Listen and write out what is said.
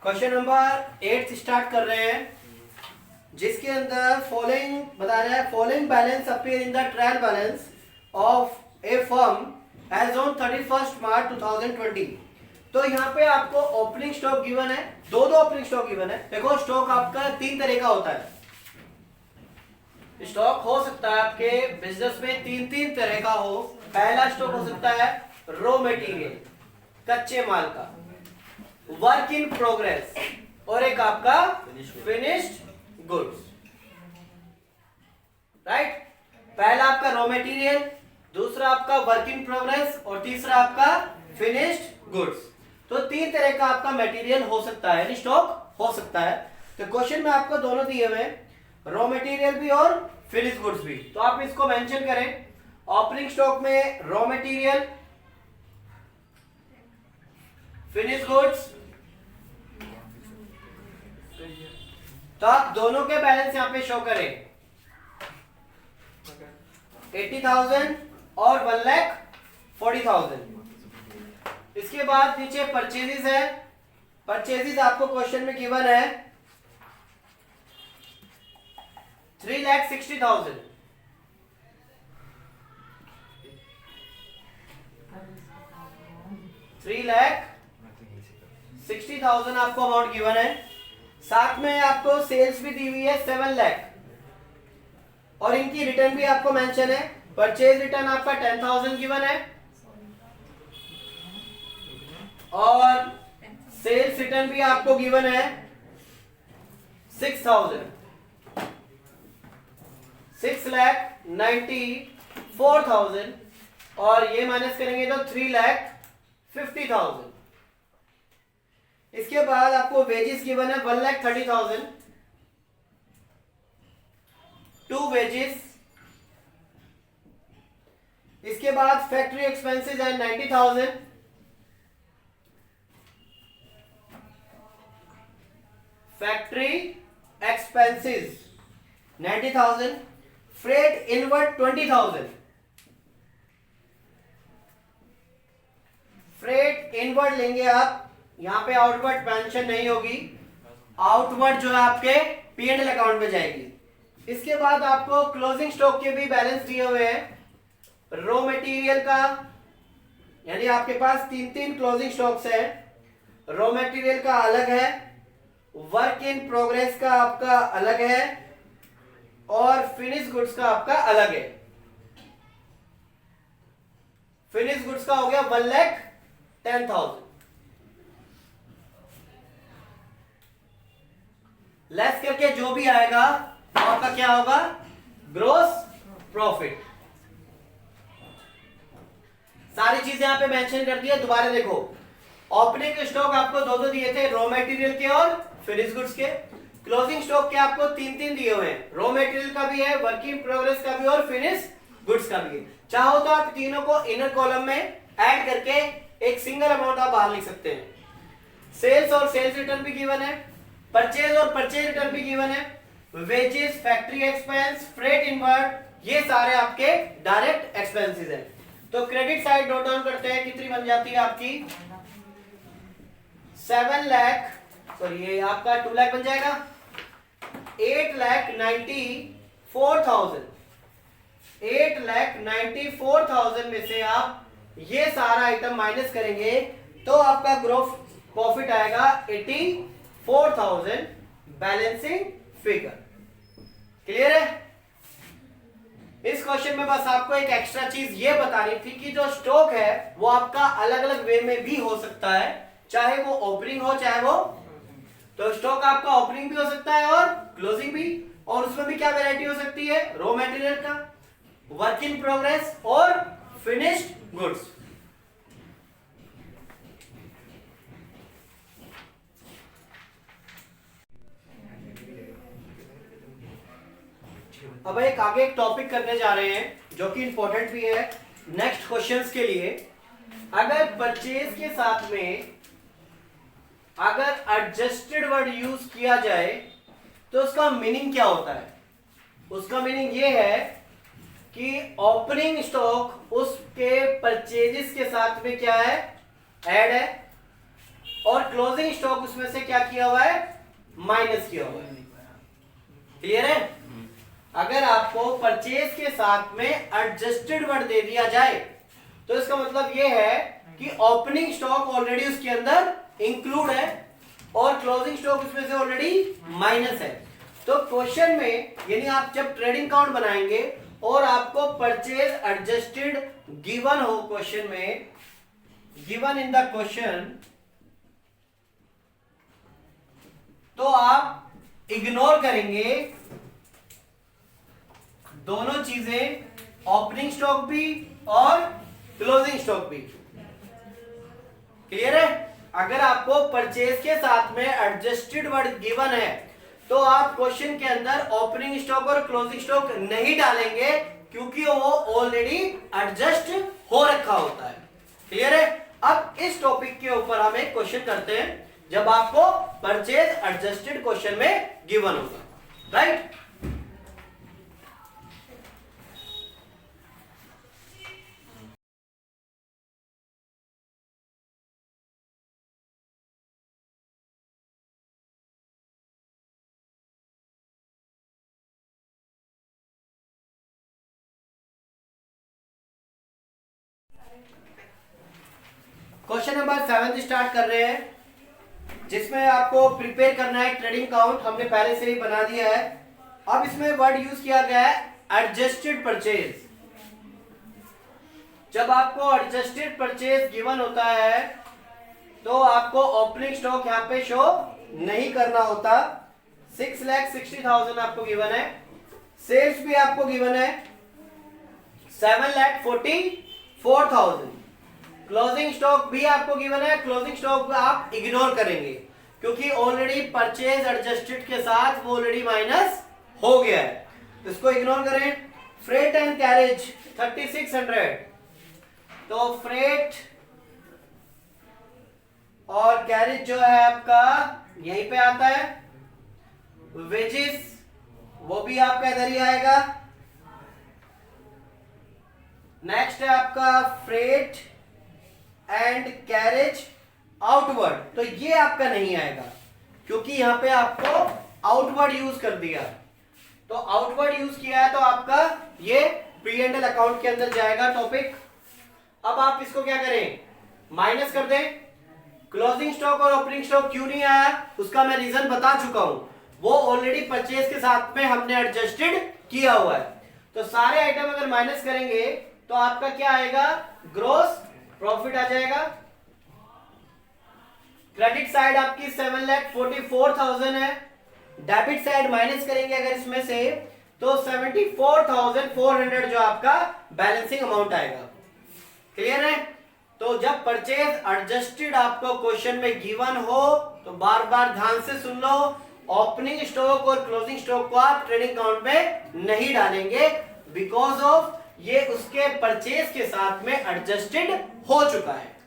Question number 8 start कर रहे हैं, जिसके अंदर फॉलोइंग बता रहा है, following balance appear in the trial balance of a firm as on 31 March 2020। तो यहाँ पे आपको ओपनिंग स्टॉक गिवन है, दो ओपनिंग स्टॉक गिवन है। देखो स्टॉक आपका तीन तरह का होता है, स्टॉक हो सकता है आपके बिजनेस में तीन तरह का हो। पहला स्टॉक हो सकता है रॉ मटेरियल, कच्चे माल का, वर्क इन प्रोग्रेस, और एक आपका फिनिश्ड गुड्स। राइट, पहला आपका रॉ मटेरियल, दूसरा आपका वर्क इन प्रोग्रेस और तीसरा आपका फिनिश्ड गुड्स। तो तीन तरह का आपका मटेरियल हो सकता है, स्टॉक हो सकता है। तो क्वेश्चन में आपको दोनों दिए हुए, रॉ मटेरियल भी और फिनिश्ड गुड्स भी। तो आप इसको मेंशन करें, ओपनिंग स्टॉक में रॉ मटेरियल, फिनिश्ड गुड्स। तो आप दोनों के बैलेंस यहां पे शो करें, 80,000 और 1,40,000। इसके बाद नीचे परचेजेस है, परचेजेस आपको क्वेश्चन में गिवन है 3,60,000। $3,60,000 आपको अमाउंट गिवन है। साथ में आपको सेल्स भी दी हुई है 7 लाख, और इनकी रिटर्न भी आपको मेंशन है। परचेज रिटर्न आपका 10,000 गिवन है और सेल्स रिटर्न भी आपको गिवन है 6,000, 6,94,000, और ये माइनस करेंगे तो 3,50,000। इसके बाद आपको वेजेस गिवन है 1,30,000, 2 वेजेस। इसके बाद फैक्ट्री एक्सपेंसेस है 90,000, factory expenses 90,000, freight inward 20,000, freight inward लेंगे आप, यहां पे आउटवर्ड मेंशन नहीं होगी, आउटवर्ड जो है आपके P&L अकाउंट में जाएगी। इसके बाद आपको क्लोजिंग स्टॉक के भी बैलेंस दिए हुए हैं। रॉ मटेरियल का, यानी आपके पास तीन क्लोजिंग स्टॉक्स है। रॉ मटेरियल का अलग है, वर्क इन प्रोग्रेस का आपका अलग है, और फिनिश गुड्स का आपका अलग है। फिनिश गुड्स का हो गया 1,10,000, लेस करके जो भी आएगा तो आपका क्या होगा, ग्रोस प्रॉफिट। सारी चीजें यहां पे मेंशन कर दी है। दोबारा देखो, ओपनिंग स्टॉक आपको दो दिए थे, रॉ मटेरियल के और फिनिश गुड्स के। क्लोजिंग स्टॉक के आपको तीन दिए हुए हैं, रॉ मटेरियल का भी है, वर्क इन प्रोग्रेस का भी और फिनिश गुड्स का भी है। चाहो तो आप तीनों को इनर कॉलम में ऐड करके एक सिंगल अमाउंट आप बाहर लिख सकते हैं। सेल्स और सेल्स रिटर्न भी गिवन है, परचेज और परचेज रिटर्न भी गिवन है, wages, factory expense, freight inward, ये सारे आपके डायरेक्ट एक्सपेंसेस हैं। तो क्रेडिट साइड नोट डाउन करते हैं, कितनी बन जाती है आपकी 7 लाख, सॉरी ये आपका 2 लाख बन जाएगा, 8,94,000, 8,94,000 में से आप ये सारा आइटम माइनस करेंगे तो आपका ग्रोस प्रॉफिट आएगा 84,000, बैलेंसिंग फिगर। क्लियर है? इस क्वेश्चन में बस आपको एक एक्स्ट्रा चीज ये बतानी थी कि जो स्टॉक है वो आपका अलग अलग वे में भी हो सकता है, चाहे वो ओपनिंग हो चाहे वो, तो स्टॉक आपका ओपनिंग भी हो सकता है और क्लोजिंग भी, और उसमें भी क्या वैरायटी हो सकती है, रॉ मटेरियल का, वर्क इन प्रोग्रेस और फिनिश्ड गुड्स। अब एक टॉपिक करने जा रहे हैं जो कि इंपॉर्टेंट भी है नेक्स्ट क्वेश्चंस के लिए। अगर परचेज के साथ में अगर एडजस्टेड वर्ड यूज किया जाए तो उसका मीनिंग क्या होता है? उसका मीनिंग ये है कि ओपनिंग स्टॉक उसके परचेजेस के साथ में क्या है, ऐड है, और क्लोजिंग स्टॉक उसमें से क्या किया हुआ है, माइनस किया हुआ है। क्लियर है? अगर आपको परचेज के साथ में एडजस्टेड वर्ड दे दिया जाए तो इसका मतलब यह है कि ओपनिंग स्टॉक ऑलरेडी उसके अंदर इंक्लूड है और क्लोजिंग स्टॉक उसमें से ऑलरेडी माइनस है। तो क्वेश्चन में यानी आप जब ट्रेडिंग काउंट बनाएंगे और आपको परचेज एडजस्टेड गिवन हो, क्वेश्चन में गिवन इन द क्वेश्चन, तो आप इग्नोर करेंगे दोनों चीजें, ओपनिंग स्टॉक भी और क्लोजिंग स्टॉक भी। क्लियर है? अगर आपको परचेज के साथ में एडजस्टेड वर्ड गिवन है तो आप क्वेश्चन के अंदर ओपनिंग स्टॉक और क्लोजिंग स्टॉक नहीं डालेंगे क्योंकि वो ऑलरेडी एडजस्ट हो रखा होता है। क्लियर है? अब इस टॉपिक के ऊपर हम एक क्वेश्चन करते हैं जब आपको परचेज एडजस्टेड क्वेश्चन में गिवन होगा, राइट? क्वेश्चन नंबर 7 स्टार्ट कर रहे हैं जिसमें आपको प्रिपेयर करना है ट्रेडिंग काउंट, हमने पहले से ही बना दिया है। अब इसमें वर्ड यूज किया गया है एडजस्टेड परचेज। जब आपको एडजस्टेड परचेज गिवन होता है तो आपको ओपनिंग स्टॉक यहां पे शो नहीं करना होता। 6,60,000 आपको गिवन है, सेल्स भी आपको गिवन है 7,44,000, क्लोजिंग स्टॉक भी आपको गिवन है। क्लोजिंग स्टॉक आप इग्नोर करेंगे क्योंकि ऑलरेडी परचेज एडजस्टेड के साथ वो ऑलरेडी माइनस हो गया है, इसको इग्नोर करें। फ्रेट एंड कैरेज 3,600, तो फ्रेट और कैरेज जो है आपका यहीं पे आता है। वेजेस वो भी आपका इधर ही आएगा। नेक्स्ट है आपका फ्रेट एंड कैरेज आउटवर्ड, तो ये आपका नहीं आएगा क्योंकि यहां पे आपको आउटवर्ड यूज कर दिया। तो आउटवर्ड यूज किया है तो आपका ये P&L अकाउंट के अंदर जाएगा टॉपिक। अब आप इसको क्या करें, माइनस कर दें। क्लोजिंग स्टॉक और ओपनिंग स्टॉक क्यों नहीं आया उसका मैं रीजन बता चुका हूं, वो ऑलरेडी परचेज के साथ में हमने एडजस्टेड किया हुआ है। तो सारे आइटम अगर माइनस करेंगे तो आपका क्या आएगा, ग्रॉस प्रॉफिट आ जाएगा। क्रेडिट साइड आपकी 7,44,000 है, डेबिट साइड माइनस करेंगे अगर इसमें से तो 74,400 जो आपका बैलेंसिंग अमाउंट आएगा। क्लियर है? तो जब परचेज एडजस्टेड आपको क्वेश्चन में गिवन हो तो बार बार ध्यान से सुन लो, ओपनिंग स्टॉक और क्लोजिंग स्टॉक को आप ट्रेडिंग अकाउंट में नहीं डालेंगे बिकॉज ऑफ ये उसके परचेज के साथ में एडजस्टेड हो चुका है।